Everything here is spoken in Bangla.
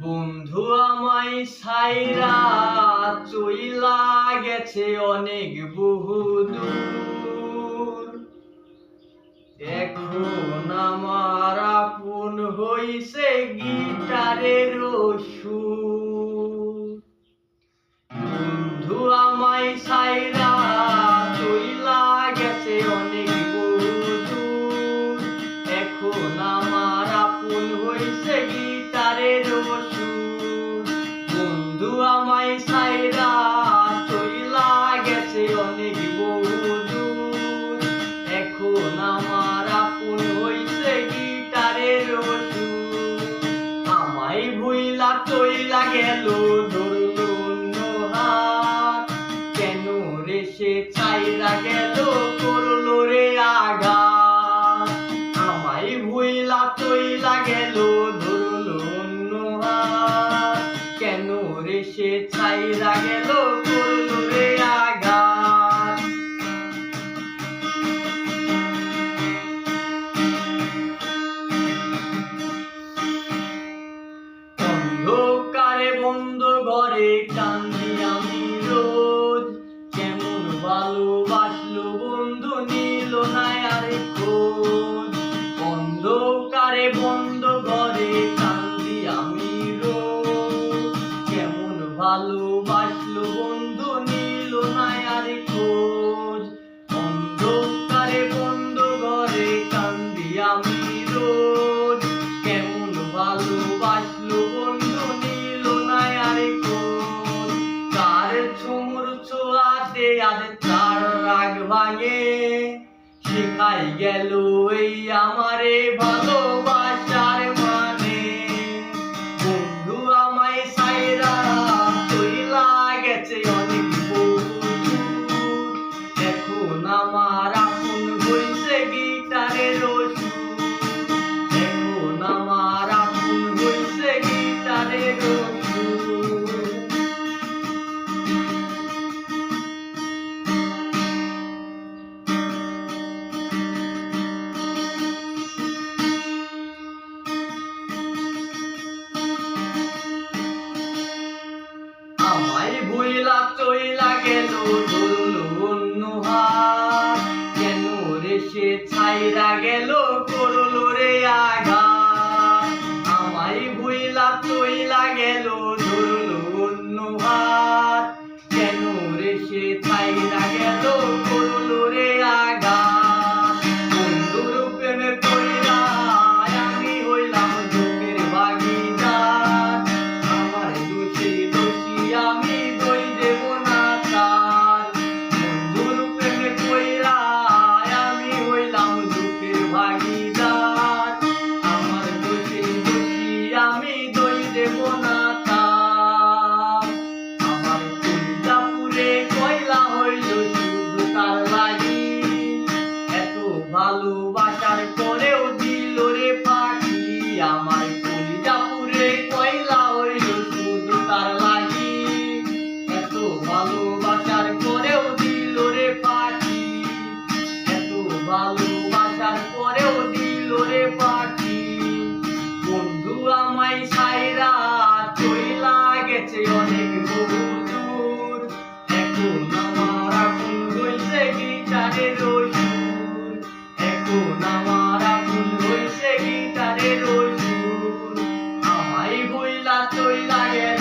বন্ধু আমায় ছাইরা চইলা গেছে অনেক বহুদূর। এখন আমার আপন হইছে গিটারের সুর। বন্ধু আমায় ছাইরা চইলা গেছে অনেক বহুদূর। এখন আমার আপন হইছে গিটারের সুর। বন্ধু আমায় ছাইরা চইলা গেছে অনেক বহুদূর। এখন আমার আপন হইছে গিটারের সুর। আমায় ভুইলা চইলা গেল ধরলো অন্য হাত। কেন রে সে ছাইরা গেল করলো রে আঘাত। আমায় ভুইলা চইলা গেল ধরলো অন্য হাত। কেন রে সে ছাইরা গেল করলো রে আঘাত। অন্ধকারে বন্ধ ঘরে কান্দি আমি রোজ। কেমন ভালোবাসলো বন্ধু নিল না আর খোঁজ। অন্ধকারে বন্ধ ঘরে কান্দি আমি রোজ। কেমন ভালোবাসলো বন্ধু নিল না আর খোঁজ। অন্ধকারে বন্ধ ঘরে কান্দি আমি রোজ। কেমন ভালোবাসলো বন্ধু নিল না আর খোঁজ। কার ঝুমুর ছোঁয়াতে আজ তার রাগ ভাঙে। শেখাই গেল এই আমারে ভালোবাসার মানে। বন্ধু আমায় ছাইরা চইলা গেছে অনেক বহুদূর। এখন আমার আপন হইছে গিটারের সুর। এখন আমার আপন হইছে গিটারের সুর। আমায় ভুইলা চইলা গেল ধরলো অন্য হাত। কেন রে সে ছাইরা গেল করলো রে আঘাত। আমায় ভুইলা চইলা গেল ধরলো অন্য হাত। কেন রে সে ছাইরা গেল করলো রে আঘাত। বন্ধুর প্রেমে পইড়া আমি হইলাম দুঃখের ভাগীদার। আমার দোষে দোষী আমি দই দেব না তার। বন্ধুর প্রেমে পইড়া আমি হইলাম দুঃখের ভাগীদার। আমার দোষে দোষী আমি দই দেব না তার। আমার কলিজা পুড়ে কয়লা হইল শুধু তার লাগি। এত ভালোবাসার পরেও দিল রে ফাঁকি। আমার কলিজা পুড়ে কয়লা হইল শুধু তার লাগি। এত ভালোবাসার পরেও দিল রে ফাঁকি। এত ভালোবাসার পরেও দিল রে ফাঁকি। বন্ধু আমায় ছাইরা চইলা গেছে অনেক বহুদূর। এখন আমার আপন হইছে গিটারের সুর। এখন আমার আপন হইছে গিটারের সুর। আমায় ভুইলা চইলা গেল